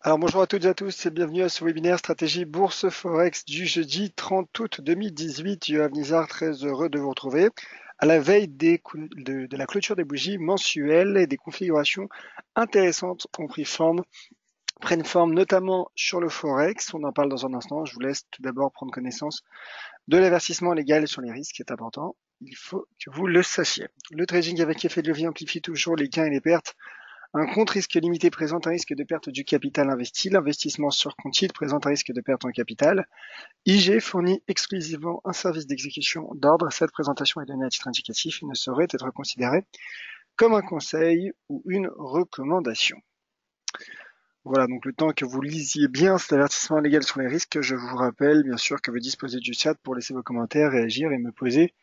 Alors bonjour à toutes et à tous et bienvenue à ce webinaire stratégie bourse forex du jeudi 30 août 2018. Yoav Nizar, très heureux de vous retrouver à la veille de la clôture des bougies mensuelles et des configurations intéressantes prennent forme notamment sur le forex. On en parle dans un instant. Je vous laisse tout d'abord prendre connaissance de l'avertissement légal sur les risques, qui est important. Il faut que vous le sachiez. Le trading avec effet de levier amplifie toujours les gains et les pertes. Un compte risque limité présente un risque de perte du capital investi. L'investissement sur compte titre présente un risque de perte en capital. IG fournit exclusivement un service d'exécution d'ordre. Cette présentation est donnée à titre indicatif et ne saurait être considérée comme un conseil ou une recommandation. Voilà, donc le temps que vous lisiez bien cet avertissement légal sur les risques, je vous rappelle bien sûr que vous disposez du chat pour laisser vos commentaires, réagir et me poser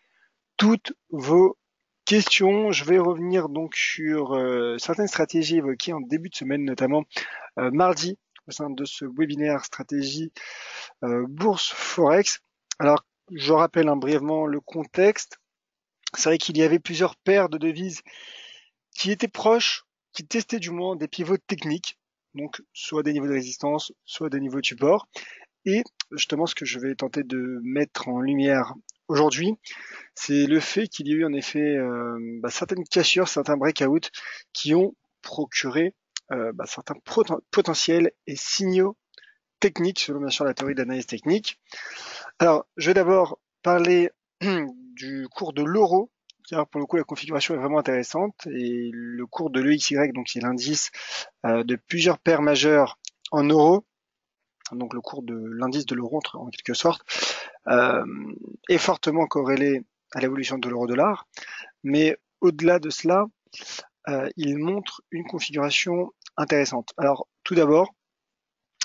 toutes vos questions. Je vais revenir donc sur certaines stratégies évoquées en début de semaine, notamment mardi au sein de ce webinaire stratégie bourse forex. Alors, je rappelle brièvement le contexte. C'est vrai qu'il y avait plusieurs paires de devises qui étaient proches, qui testaient du moins des pivots techniques, donc soit des niveaux de résistance, soit des niveaux de support. Et justement, ce que je vais tenter de mettre en lumière aujourd'hui, c'est le fait qu'il y a eu en effet certaines cassures, certains breakouts qui ont procuré certains potentiels et signaux techniques, selon bien sûr la théorie d'analyse technique. Alors, je vais d'abord parler du cours de l'euro, car pour le coup la configuration est vraiment intéressante, et le cours de l'EXY, donc qui est l'indice de plusieurs paires majeures en euros, donc le cours de l'indice de l'euro en quelque sorte, euh, est fortement corrélé à l'évolution de l'euro-dollar, mais au-delà de cela, il montre une configuration intéressante. Alors, tout d'abord,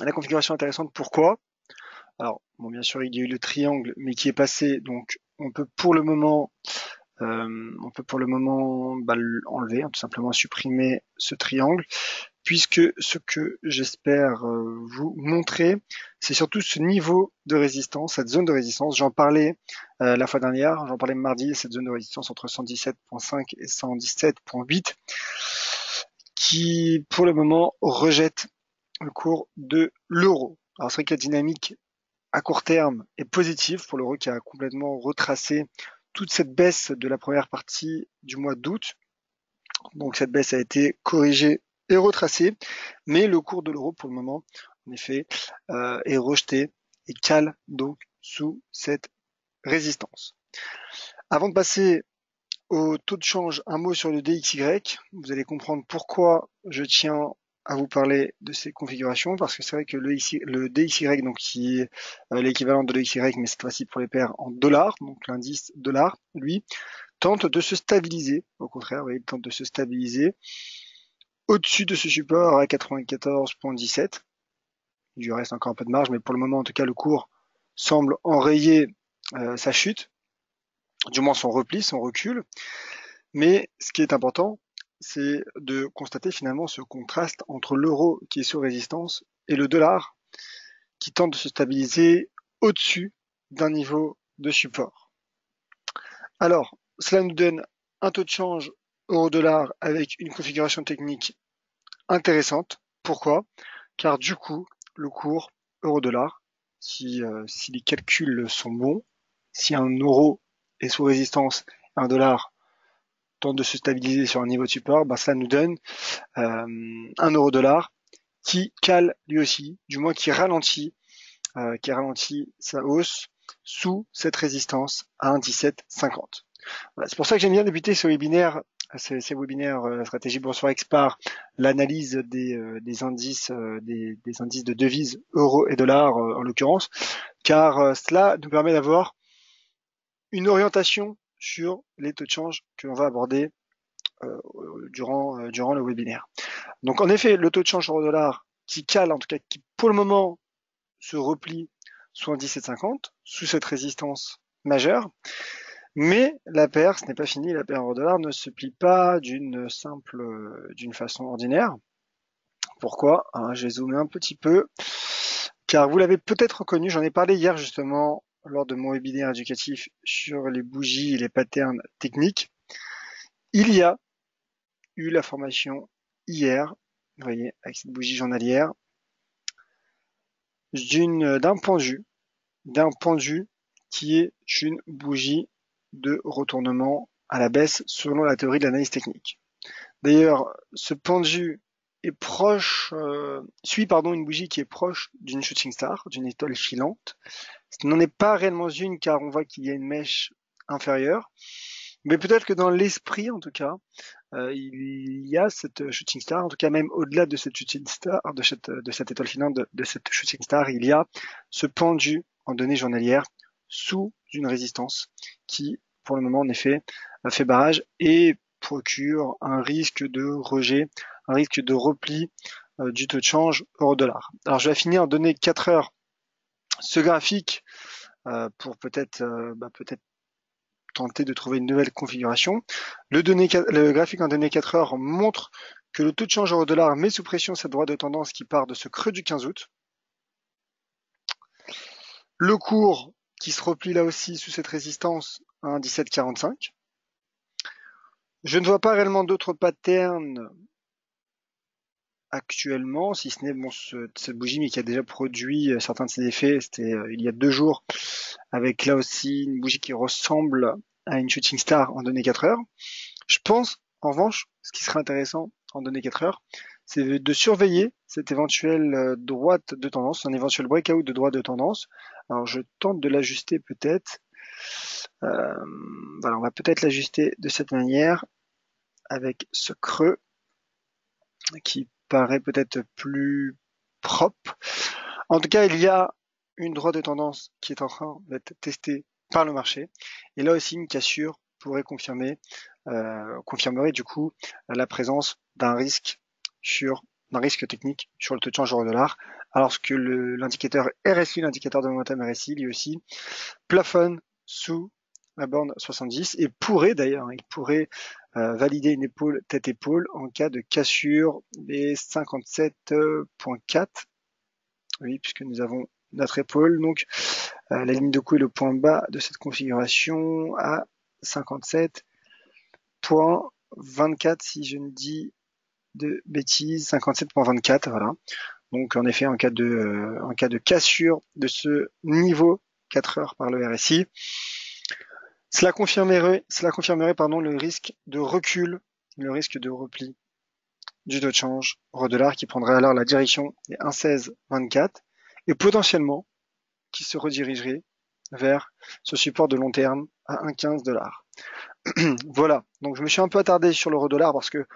la configuration intéressante, pourquoi? Alors, bon, bien sûr, il y a eu le triangle, mais qui est passé, donc on peut pour le moment, enlever, tout simplement supprimer ce triangle, puisque ce que j'espère vous montrer, c'est surtout ce niveau de résistance, cette zone de résistance. J'en parlais la fois dernière, j'en parlais mardi, cette zone de résistance entre 117.5 et 117.8, qui pour le moment rejette le cours de l'euro. Alors c'est vrai que la dynamique à court terme est positive pour l'euro qui a complètement retracé toute cette baisse de la première partie du mois d'août. Donc cette baisse a été corrigée et retracée, mais le cours de l'euro pour le moment, en effet, est rejeté et cale donc sous cette résistance. Avant de passer au taux de change, un mot sur le DXY. Vous allez comprendre pourquoi je tiens à vous parler de ces configurations, parce que c'est vrai que le DXY, donc qui est l'équivalent de l'EXY, mais cette fois-ci pour les paires en dollars, donc l'indice dollar, lui, tente de se stabiliser. Au contraire, oui, il tente de se stabiliser au-dessus de ce support à 94.17. Il lui reste encore un peu de marge, mais pour le moment, en tout cas, le cours semble enrayer sa chute, du moins son repli, son recul. Mais ce qui est important, c'est de constater finalement ce contraste entre l'euro qui est sous résistance et le dollar qui tente de se stabiliser au-dessus d'un niveau de support. Alors, cela nous donne un taux de change euro-dollar avec une configuration technique intéressante. Pourquoi? Car du coup, le cours euro-dollar, si les calculs sont bons, si un euro est sous résistance et un dollar tente de se stabiliser sur un niveau de support, cela nous donne un euro-dollar qui cale lui aussi, du moins qui ralentit sa hausse sous cette résistance à 1,1750. Voilà, c'est pour ça que j'aime bien débuter ce webinaire, ces webinaires stratégie bourse forex par l'analyse des indices, des indices de devises euro et dollar en l'occurrence, car cela nous permet d'avoir une orientation sur les taux de change que l'on va aborder durant le webinaire. Donc en effet, le taux de change euro-dollar qui cale, en tout cas qui pour le moment se replie sous un 17,50, sous cette résistance majeure. Mais la paire, ce n'est pas fini, la paire euro-dollar ne se plie pas d'une façon ordinaire. Pourquoi? J'ai zoomé un petit peu, car vous l'avez peut-être reconnu, j'en ai parlé hier justement lors de mon webinaire éducatif sur les bougies et les patterns techniques. Il y a eu la formation hier, vous voyez, avec cette bougie journalière, d'un pendu qui est une bougie de retournement à la baisse selon la théorie de l'analyse technique. D'ailleurs, ce pendu est suit une bougie qui est proche d'une shooting star, d'une étoile filante. Ce n'en est pas réellement une car on voit qu'il y a une mèche inférieure, mais peut-être que dans l'esprit, en tout cas, il y a cette shooting star, en tout cas même au-delà de cette shooting star, de cette étoile filante, de cette shooting star, il y a ce pendu en données journalières sous une résistance qui, pour le moment, en effet, fait barrage et procure un risque de rejet, un risque de repli du taux de change euro-dollar. Alors je vais finir en données 4 heures ce graphique pour peut-être tenter de trouver une nouvelle configuration. Le graphique en données 4 heures montre que le taux de change euro-dollar met sous pression cette droite de tendance qui part de ce creux du 15 août. Le cours qui se replie là aussi sous cette résistance à 1,1745. Je ne vois pas réellement d'autres patterns actuellement, si ce n'est cette bougie, mais qui a déjà produit certains de ses effets. C'était il y a 2 jours, avec là aussi une bougie qui ressemble à une shooting star en données 4 heures. Je pense, en revanche, ce qui serait intéressant en données 4 heures, c'est de surveiller cette éventuelle droite de tendance, un éventuel breakout de droite de tendance. Alors je tente de l'ajuster peut-être. Voilà, on va peut-être l'ajuster de cette manière, avec ce creux qui paraît peut-être plus propre. En tout cas, il y a une droite de tendance qui est en train d'être testée par le marché. Et là aussi, une cassure pourrait confirmerait du coup la présence d'un risque technique sur le taux de change euro-dollar, alors que l'indicateur RSI, l'indicateur de momentum RSI, lui aussi plafonne sous la borne 70 et il pourrait valider une épaule tête-épaule en cas de cassure des 57.4. Oui, puisque nous avons notre épaule, donc la ligne de coup est le point bas de cette configuration à 57.24 si je ne dis de bêtises, 57.24, voilà. Donc en effet, en cas de cassure de ce niveau 4 heures par le RSI, cela confirmerait le risque de recul, le risque de repli du taux de change euro-dollar qui prendrait alors la direction des 1,1624 et potentiellement qui se redirigerait vers ce support de long terme à 1,15 $. Voilà, donc je me suis un peu attardé sur l'euro-dollar parce que,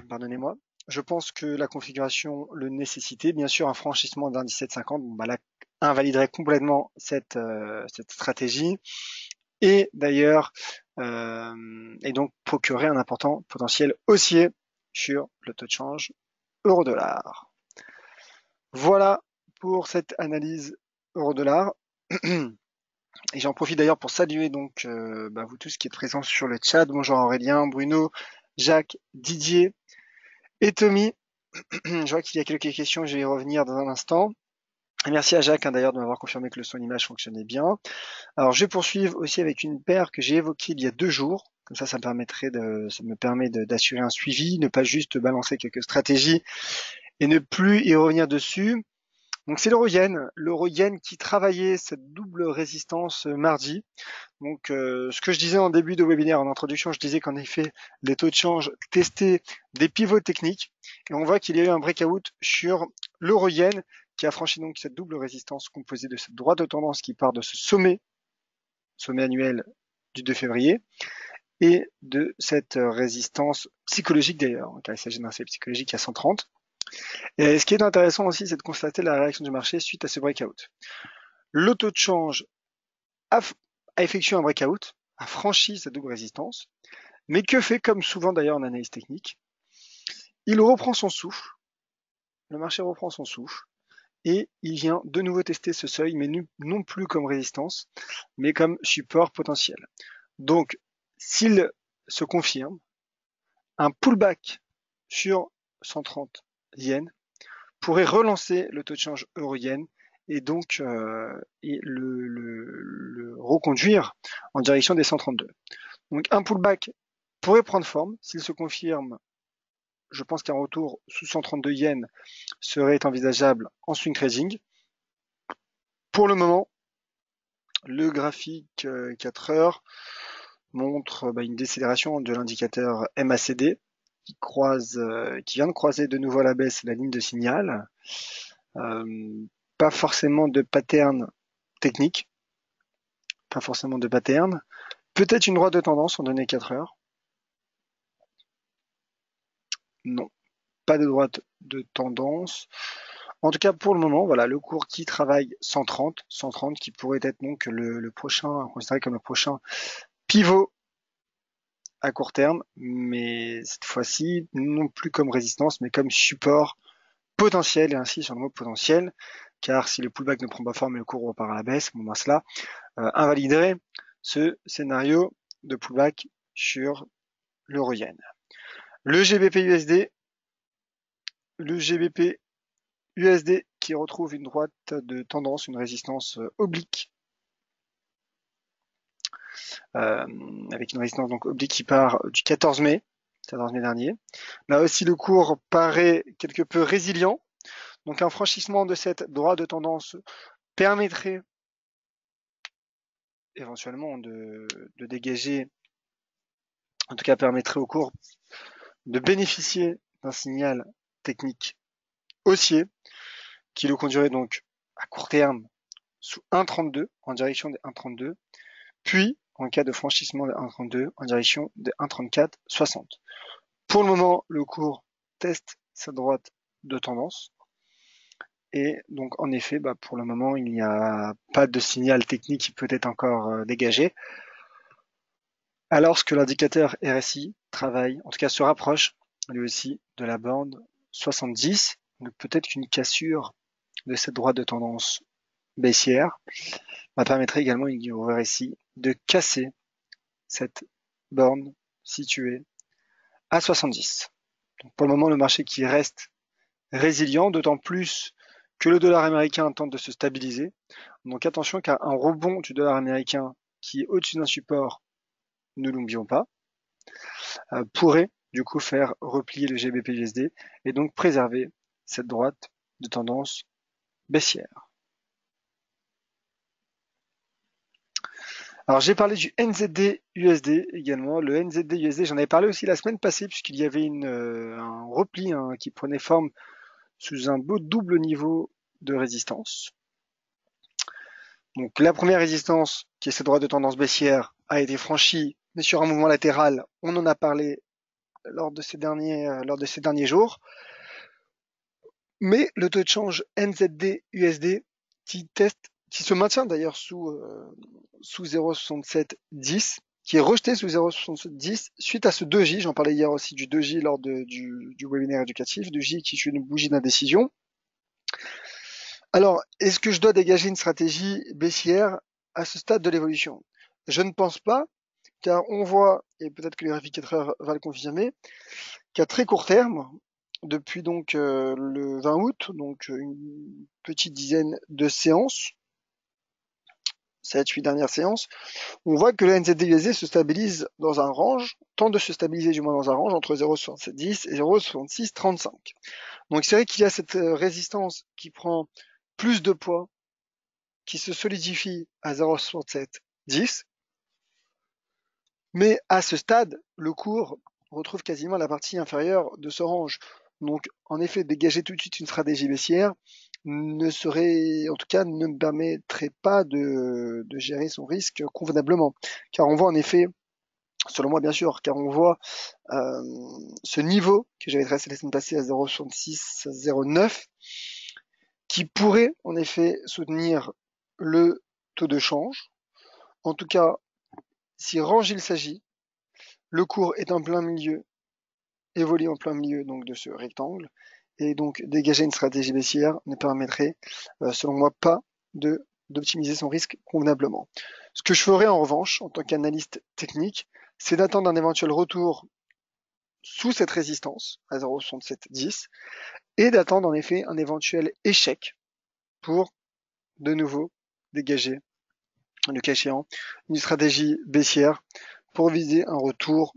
pardonnez-moi, je pense que la configuration le nécessitait. Bien sûr, un franchissement d'un 17,50 là, invaliderait complètement cette stratégie et d'ailleurs et donc procurer un important potentiel haussier sur le taux de change euro-dollar. Voilà pour cette analyse euro-dollar. Et j'en profite d'ailleurs pour saluer donc vous tous qui êtes présents sur le chat. Bonjour Aurélien, Bruno, Jacques, Didier et Tommy. Je vois qu'il y a quelques questions, je vais y revenir dans un instant. Et merci à Jacques d'ailleurs de m'avoir confirmé que le son image fonctionnait bien. Alors je vais poursuivre aussi avec une paire que j'ai évoquée il y a 2 jours. Comme ça me permet d'assurer un suivi, ne pas juste balancer quelques stratégies et ne plus y revenir dessus. Donc c'est l'euro-yen qui travaillait cette double résistance mardi. Donc ce que je disais en début de webinaire, en introduction, je disais qu'en effet les taux de change testaient des pivots techniques et on voit qu'il y a eu un breakout sur l'euro-yen qui a franchi donc cette double résistance composée de cette droite de tendance qui part de ce sommet annuel du 2 février et de cette résistance psychologique d'ailleurs, car il s'agit d'un seuil psychologique à 130. Et ce qui est intéressant aussi, c'est de constater la réaction du marché suite à ce breakout. Le taux de change a effectué un breakout, a franchi cette double résistance, mais que fait, comme souvent d'ailleurs en analyse technique, il reprend son souffle, le marché reprend son souffle, et il vient de nouveau tester ce seuil, mais non plus comme résistance, mais comme support potentiel. Donc, s'il se confirme, un pullback sur 130 yens pourrait relancer le taux de change euro-yen et donc le reconduire en direction des 132. Donc un pullback pourrait prendre forme s'il se confirme je pense qu'un retour sous 132 yens serait envisageable en swing trading. Pour le moment, le graphique 4 heures montre une décélération de l'indicateur MACD qui vient de croiser de nouveau à la baisse la ligne de signal. Pas forcément de pattern technique, pas forcément de pattern. Peut-être une droite de tendance en données 4 heures. Non, pas de droite de tendance. En tout cas, pour le moment, voilà, le cours qui travaille 130 qui pourrait être donc le prochain, considéré comme le prochain pivot à court terme, mais cette fois-ci, non plus comme résistance, mais comme support potentiel, et ainsi sur le mot potentiel, car si le pullback ne prend pas forme et le cours repart à la baisse, bon, cela invaliderait ce scénario de pullback sur l'euro-yen. Le GBP USD qui retrouve une droite de tendance, une résistance oblique, avec une résistance donc oblique qui part du 14 mai dernier. Là aussi, le cours paraît quelque peu résilient. Donc un franchissement de cette droite de tendance permettrait éventuellement de dégager, en tout cas permettrait au cours de bénéficier d'un signal technique haussier qui le conduirait donc à court terme sous 1,32 en direction des 1,32, puis en cas de franchissement de 1,32 en direction de 1,3460. Pour le moment, le cours teste sa droite de tendance. Et donc, en effet, pour le moment, il n'y a pas de signal technique qui peut être encore dégagé. Alors que l'indicateur RSI travaille, en tout cas se rapproche, lui aussi, de la bande 70. Donc, peut-être qu'une cassure de cette droite de tendance baissière permettrait également au RSI de casser cette borne située à 70. Donc, pour le moment, le marché qui reste résilient, d'autant plus que le dollar américain tente de se stabiliser. Donc attention, car un rebond du dollar américain qui est au-dessus d'un support, ne l'oublions pas, pourrait du coup faire replier le GBP-USD et donc préserver cette droite de tendance baissière. Alors j'ai parlé du NZD-USD également. Le NZD-USD, j'en avais parlé aussi la semaine passée puisqu'il y avait un repli qui prenait forme sous un beau double niveau de résistance. Donc la première résistance, qui est cette droite de tendance baissière, a été franchie, mais sur un mouvement latéral. On en a parlé lors de ces derniers jours. Mais le taux de change NZD-USD qui se maintient d'ailleurs sous 0,6710, qui est rejeté sous 0,6710 suite à ce 2J. J'en parlais hier aussi du 2J lors du webinaire éducatif, 2J qui est une bougie d'indécision. Alors, est-ce que je dois dégager une stratégie baissière à ce stade de l'évolution? Je ne pense pas, car on voit, et peut-être que le vérificateur va le confirmer, qu'à très court terme, depuis donc le 20 août, donc une petite dizaine de séances, 7-8 dernières séances, on voit que le NZD-USD se stabilise dans un range, tente de se stabiliser du moins dans un range entre 0,6710 et 0,6635. Donc c'est vrai qu'il y a cette résistance qui prend plus de poids, qui se solidifie à 0,6710, mais à ce stade, le cours retrouve quasiment la partie inférieure de ce range. Donc, en effet, dégager tout de suite une stratégie baissière ne me permettrait pas de gérer son risque convenablement. Car on voit en effet, selon moi bien sûr, car on voit ce niveau que j'avais tracé la semaine passée à 0,6609 qui pourrait en effet soutenir le taux de change. En tout cas, si range il s'agit, le cours est en plein milieu, évolue en plein milieu donc de ce rectangle, et donc dégager une stratégie baissière ne permettrait, selon moi, pas d'optimiser son risque convenablement. Ce que je ferais en revanche, en tant qu'analyste technique, c'est d'attendre un éventuel retour sous cette résistance à 0,6710 et d'attendre en effet un éventuel échec pour de nouveau dégager, le cas échéant, une stratégie baissière pour viser un retour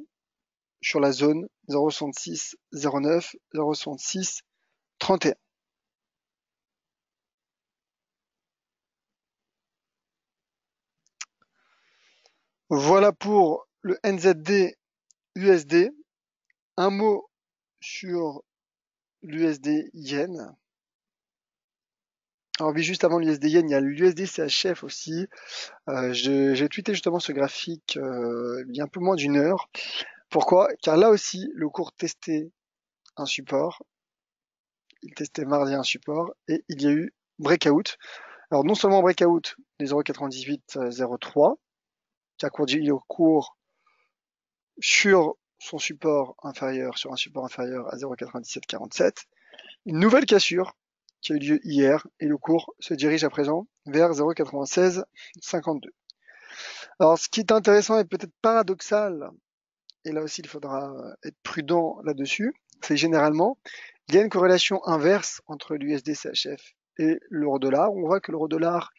sur la zone 0,66, 0,9, 0,66, 31. Voilà pour le NZD USD. Un mot sur l'USD Yen. Alors oui, juste avant l'USD Yen, il y a l'USD CHF aussi. J'ai tweeté justement ce graphique il y a un peu moins d'une heure. Pourquoi? Car là aussi, le cours testait un support. Il testait mardi un support et il y a eu breakout. Alors non seulement breakout des 0,9803 qui a conduit au cours sur son support inférieur, sur un support inférieur à 0,9747. Une nouvelle cassure qui a eu lieu hier et le cours se dirige à présent vers 0,9652. Alors ce qui est intéressant et peut-être paradoxal, et là aussi il faudra être prudent là-dessus, c'est généralement il y a une corrélation inverse entre l'USD CHF et l'euro-dollar. On voit que l'euro-dollar,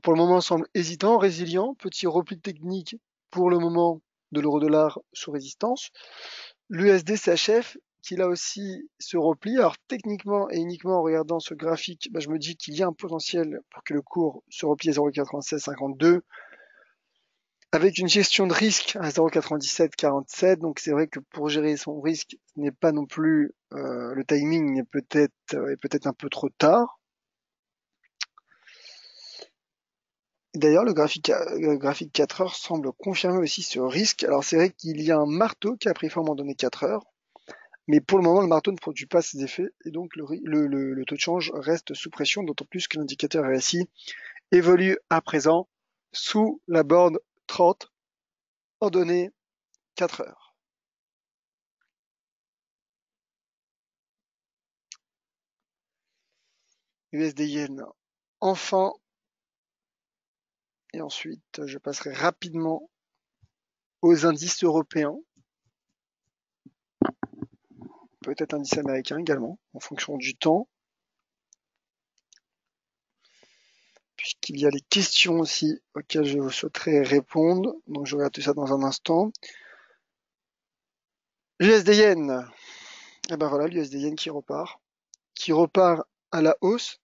pour le moment, semble hésitant, résilient, petit repli technique pour le moment de l'euro-dollar sous résistance. L'USD CHF qui là aussi se replie. Alors techniquement et uniquement en regardant ce graphique, je me dis qu'il y a un potentiel pour que le cours se replie à 0,9652 avec une gestion de risque à 0,9747. Donc c'est vrai que pour gérer son risque, ce n'est pas non plus le timing est peut-être un peu trop tard. D'ailleurs, le graphique 4 heures semble confirmer aussi ce risque. Alors c'est vrai qu'il y a un marteau qui a pris forme en données 4 heures, mais pour le moment, le marteau ne produit pas ses effets et donc le taux de change reste sous pression, d'autant plus que l'indicateur RSI évolue à présent sous la borne 30 en données 4 heures. USD Yen, enfin. Et ensuite, je passerai rapidement aux indices européens, peut-être indices américains également, en fonction du temps, puisqu'il y a les questions aussi auxquelles je souhaiterais répondre. Donc je regarde tout ça dans un instant. L'USD Yen, et ben voilà, l'USD Yen qui repart à la hausse.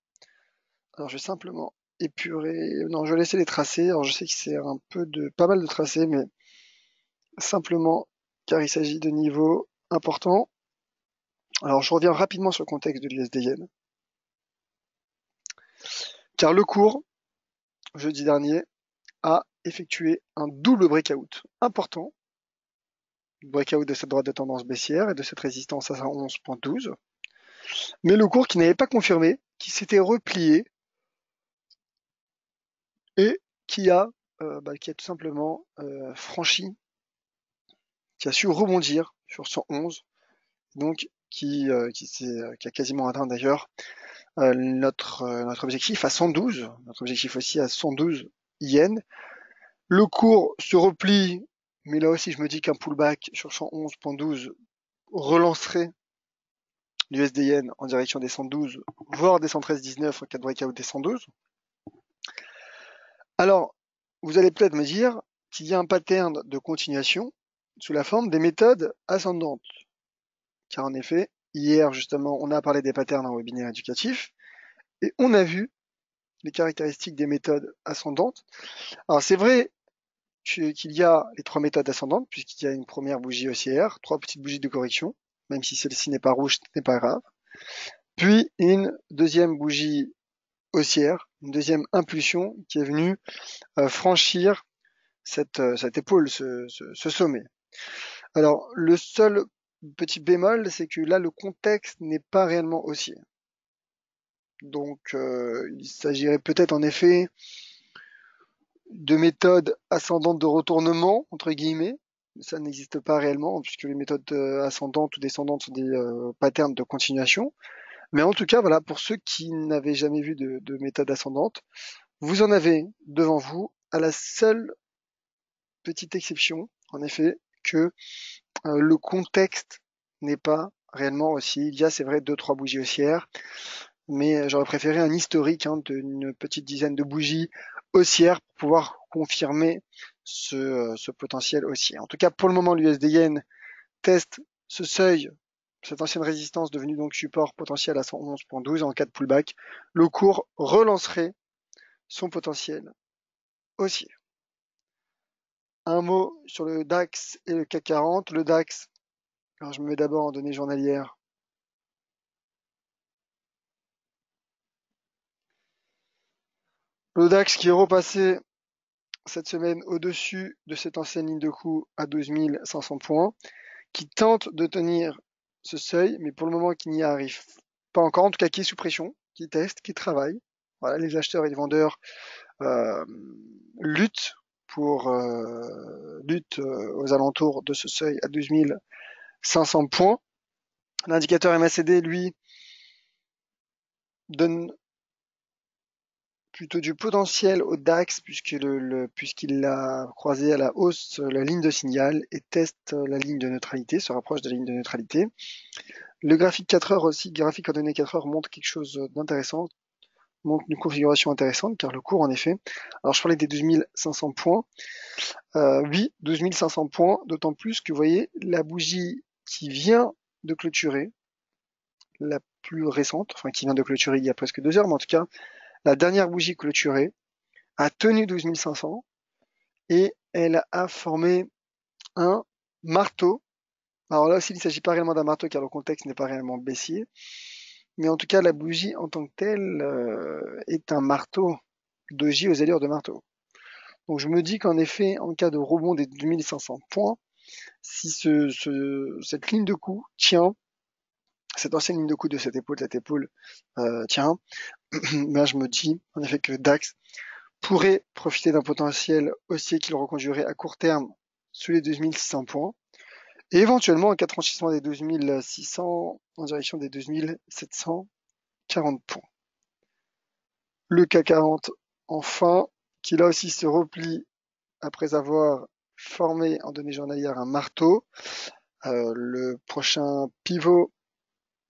Alors je vais simplement épurer, non, je vais laisser les tracés. Alors je sais que c'est pas mal de tracés, mais simplement car il s'agit de niveaux importants. Alors je reviens rapidement sur le contexte de l'USD Yen. Car le cours, jeudi dernier, a effectué un double breakout important. Breakout de cette droite de tendance baissière et de cette résistance à 11.12. Mais le cours qui n'avait pas confirmé, qui s'était replié et qui a tout simplement franchi, qui a su rebondir sur 111, donc qui a quasiment atteint d'ailleurs notre objectif à 112, notre objectif aussi à 112 yens. Le cours se replie, mais là aussi je me dis qu'un pullback sur 111.12 relancerait l'USD Yen en direction des 112, voire des 113,19 en cas de breakout des 112. Alors, vous allez peut-être me dire qu'il y a un pattern de continuation sous la forme des méthodes ascendantes. Car en effet, hier justement, on a parlé des patterns en webinaire éducatif et on a vu les caractéristiques des méthodes ascendantes. Alors c'est vrai qu'il y a les trois méthodes ascendantes, puisqu'il y a une première bougie haussière, trois petites bougies de correction, même si celle-ci n'est pas rouge, ce n'est pas grave. Puis une deuxième bougie haussière, une deuxième impulsion qui est venue franchir cette épaule, ce sommet. Alors le seul petit bémol, c'est que là le contexte n'est pas réellement haussier. Donc il s'agirait peut-être en effet de méthodes ascendantes de retournement, entre guillemets. Ça n'existe pas réellement, puisque les méthodes ascendantes ou descendantes sont des patterns de continuation. Mais en tout cas, voilà, pour ceux qui n'avaient jamais vu de méthode ascendante, vous en avez devant vous, à la seule petite exception, en effet, que le contexte n'est pas réellement haussier. Il y a, c'est vrai, 2-3 bougies haussières, mais j'aurais préféré un historique d'une petite dizaine de bougies haussières pour pouvoir confirmer ce potentiel haussier. En tout cas, pour le moment, l'USD Yen teste ce seuil, cette ancienne résistance devenue donc support potentiel à 111.12 en cas de pullback, le cours relancerait son potentiel haussier. Un mot sur le DAX et le CAC 40. Le DAX, alors je me mets d'abord en données journalières. Le DAX qui est repassé cette semaine au-dessus de cette ancienne ligne de coup à 12 500 points, qui tente de tenir ce seuil, mais pour le moment qui n'y arrive pas encore, en tout cas qui est sous pression, qui teste, qui travaille. Voilà, les acheteurs et les vendeurs luttent aux alentours de ce seuil à 12 500 points. L'indicateur MACD, lui, donne plutôt du potentiel au DAX puisqu'il a croisé à la hausse la ligne de signal et teste la ligne de neutralité, se rapproche de la ligne de neutralité. Le graphique 4 heures aussi, graphique en données 4 heures montre quelque chose d'intéressant, montre une configuration intéressante car le cours en effet, alors je parlais des 12 500 points, oui 12 500 points, d'autant plus que vous voyez la bougie qui vient de clôturer, la plus récente, enfin qui vient de clôturer il y a presque 2 heures, mais en tout cas la dernière bougie clôturée a tenu 12 500 et elle a formé un marteau. Alors là aussi, il ne s'agit pas réellement d'un marteau car le contexte n'est pas réellement baissier, mais en tout cas, la bougie en tant que telle est un marteau doji aux allures de marteau. Donc je me dis qu'en effet, en cas de rebond des 2500 points, si cette ligne de coup tient, cette ancienne ligne de coup de cette épaule tient, ben je me dis en effet que le DAX pourrait profiter d'un potentiel haussier qui le reconduirait à court terme sous les 2600 points et éventuellement en cas de franchissement des 12600 en direction des 2740 points. Le CAC 40 enfin, qui là aussi se replie après avoir formé en données journalières un marteau. Le prochain pivot,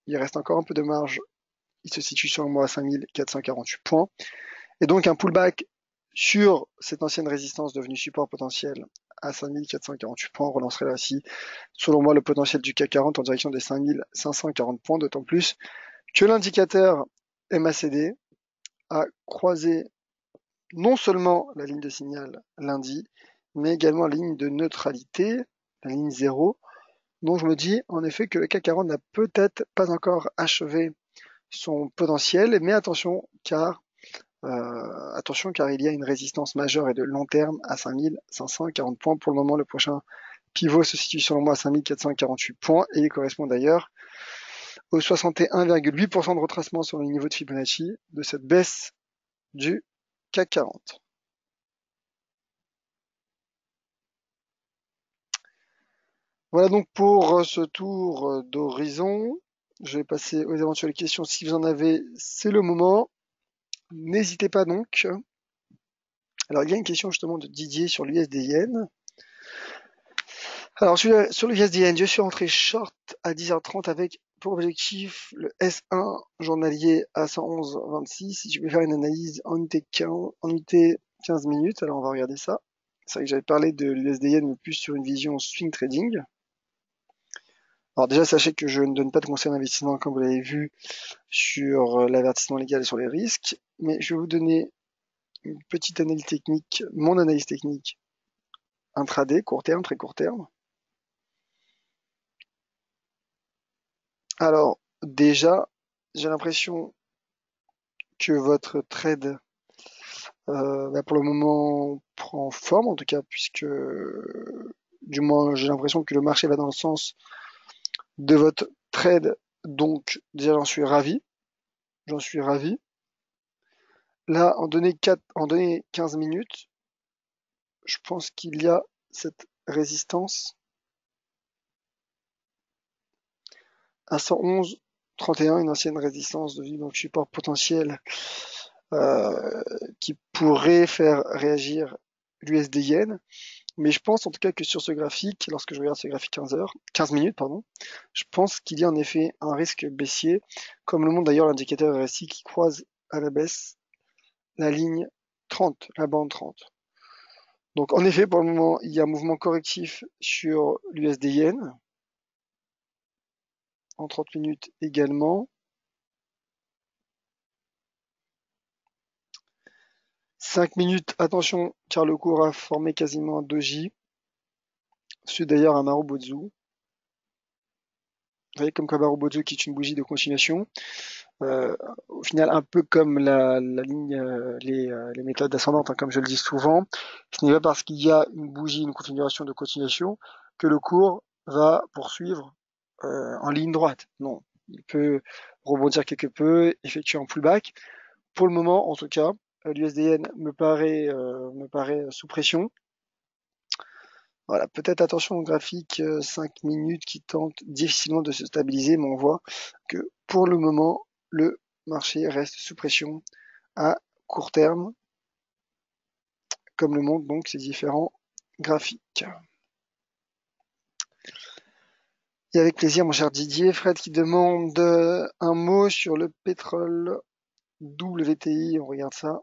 il reste encore un peu de marge, il se situe sur le mois à 5448 points. Et donc un pullback sur cette ancienne résistance devenue support potentiel à 5448 points relancerait là aussi, selon moi, le potentiel du CAC 40 en direction des 5540 points, d'autant plus que l'indicateur MACD a croisé non seulement la ligne de signal lundi, mais également la ligne de neutralité, la ligne 0, dont je me dis en effet que le CAC 40 n'a peut-être pas encore achevé son potentiel, mais attention car il y a une résistance majeure et de long terme à 5540 points. Pour le moment, le prochain pivot se situe selon moi à 5448 points et il correspond d'ailleurs au 61,8% de retracement sur le niveau de Fibonacci de cette baisse du CAC 40. Voilà donc pour ce tour d'horizon. Je vais passer aux éventuelles questions. Si vous en avez, c'est le moment. N'hésitez pas donc. Alors, il y a une question justement de Didier sur l'USD-Yen. Alors, sur le USD-Yen, je suis rentré short à 10h30 avec pour objectif le S1 journalier à 111,26. Si je vais faire une analyse en unité 15 minutes, alors on va regarder ça. C'est vrai que j'avais parlé de l'USD-Yen, mais plus sur une vision swing trading. Alors déjà, sachez que je ne donne pas de conseils d'investissement, comme vous l'avez vu, sur l'avertissement légal et sur les risques, mais je vais vous donner une petite analyse technique, mon analyse technique intraday, court terme, très court terme. Alors, déjà, j'ai l'impression que votre trade, pour le moment, prend forme, en tout cas, puisque, du moins, j'ai l'impression que le marché va dans le sens de votre trade, donc, déjà, j'en suis ravi. J'en suis ravi. Là, en données 15 minutes, je pense qu'il y a cette résistance à 111,31, une ancienne résistance de donc support potentiel qui pourrait faire réagir l'USD Yen. Mais je pense en tout cas que sur ce graphique, lorsque je regarde ce graphique 15 minutes, je pense qu'il y a en effet un risque baissier, comme le montre d'ailleurs l'indicateur RSI qui croise à la baisse la ligne 30, la bande 30. Donc en effet, pour le moment, il y a un mouvement correctif sur l'USD Yen. en 30 minutes également. 5 minutes, attention, car le cours a formé quasiment un doji. C'est d'ailleurs un Marubozu. Vous voyez, comme Marubozu qui est une bougie de continuation. Au final, un peu comme la ligne, les méthodes ascendantes, hein, comme je le dis souvent, ce n'est pas parce qu'il y a une bougie, une configuration de continuation, que le cours va poursuivre en ligne droite. Non, il peut rebondir quelque peu, effectuer un pullback. Pour le moment, en tout cas, l'USDN me paraît sous pression. Voilà, peut-être attention au graphique 5 minutes qui tente difficilement de se stabiliser, mais on voit que pour le moment, le marché reste sous pression à court terme, comme le montrent donc ces différents graphiques. Et avec plaisir, mon cher Didier, Fred qui demande un mot sur le pétrole WTI, on regarde ça.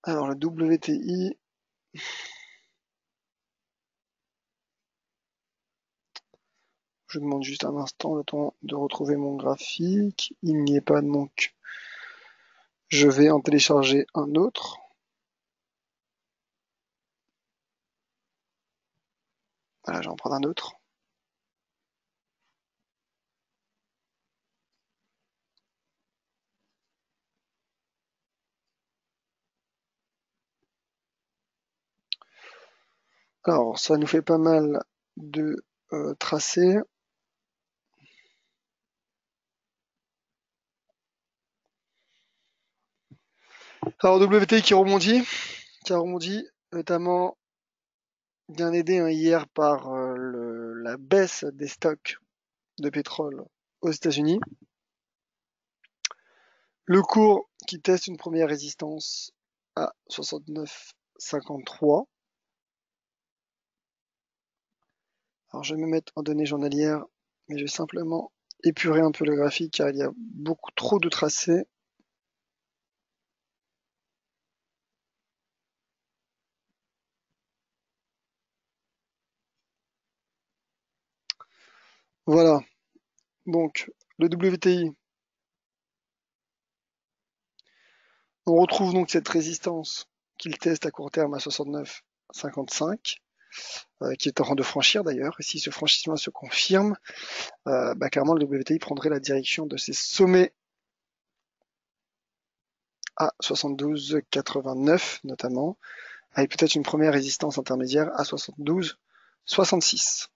Alors le WTI, je demande juste un instant le temps de retrouver mon graphique. Il n'y est pas, donc je vais en télécharger un autre. Voilà, je vais en prendre un autre. Alors, ça nous fait pas mal de tracés. Alors, WTI qui a rebondi, notamment bien aidé hier par la baisse des stocks de pétrole aux États-Unis. Le cours qui teste une première résistance à 69,53. Alors, je vais me mettre en données journalières, mais je vais simplement épurer un peu le graphique car il y a beaucoup trop de tracés. Voilà. Donc, le WTI. On retrouve donc cette résistance qu'il teste à court terme à 69,55, qui est en train de franchir d'ailleurs. Et si ce franchissement se confirme, clairement le WTI prendrait la direction de ses sommets à 72,89 notamment, avec peut-être une première résistance intermédiaire à 72,66.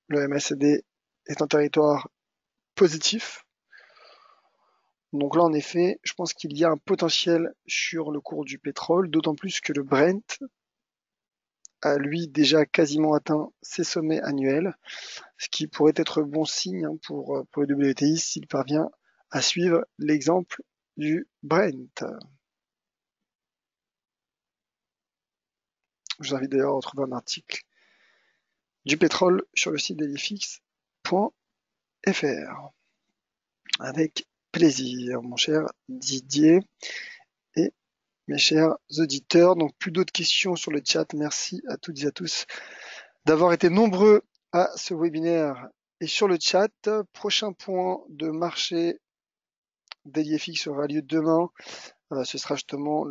Le MACD est en territoire positif. Donc là, en effet, je pense qu'il y a un potentiel sur le cours du pétrole, d'autant plus que le Brent a lui déjà quasiment atteint ses sommets annuels, ce qui pourrait être bon signe pour le WTI s'il parvient à suivre l'exemple du Brent. Je vous invite d'ailleurs à retrouver un article du pétrole sur le site dailyfix.fr. Avec plaisir, mon cher Didier et mes chers auditeurs. Donc, plus d'autres questions sur le chat. Merci à toutes et à tous d'avoir été nombreux à ce webinaire et sur le chat. Prochain point de marché DailyFX aura lieu demain. Ce sera justement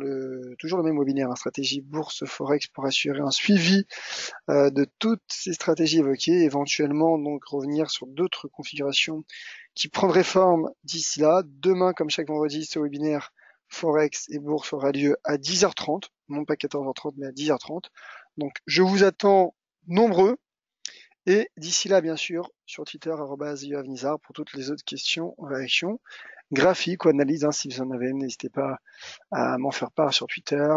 toujours le même webinaire, stratégie bourse forex pour assurer un suivi de toutes ces stratégies évoquées, éventuellement donc revenir sur d'autres configurations qui prendraient forme d'ici là. Demain, comme chaque vendredi, ce webinaire forex et bourse aura lieu à 10h30, non pas 14h30 mais à 10h30. Donc je vous attends nombreux. Et d'ici là, bien sûr, sur Twitter, @yoavnizar pour toutes les autres questions, réactions, graphiques ou analyses. Si vous en avez, n'hésitez pas à m'en faire part sur Twitter.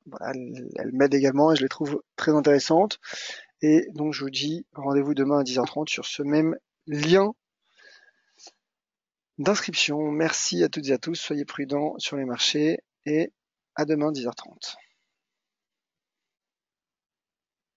Voilà, elles m'aident également et je les trouve très intéressantes. Et donc, je vous dis rendez-vous demain à 10h30 sur ce même lien d'inscription. Merci à toutes et à tous. Soyez prudents sur les marchés et à demain 10h30.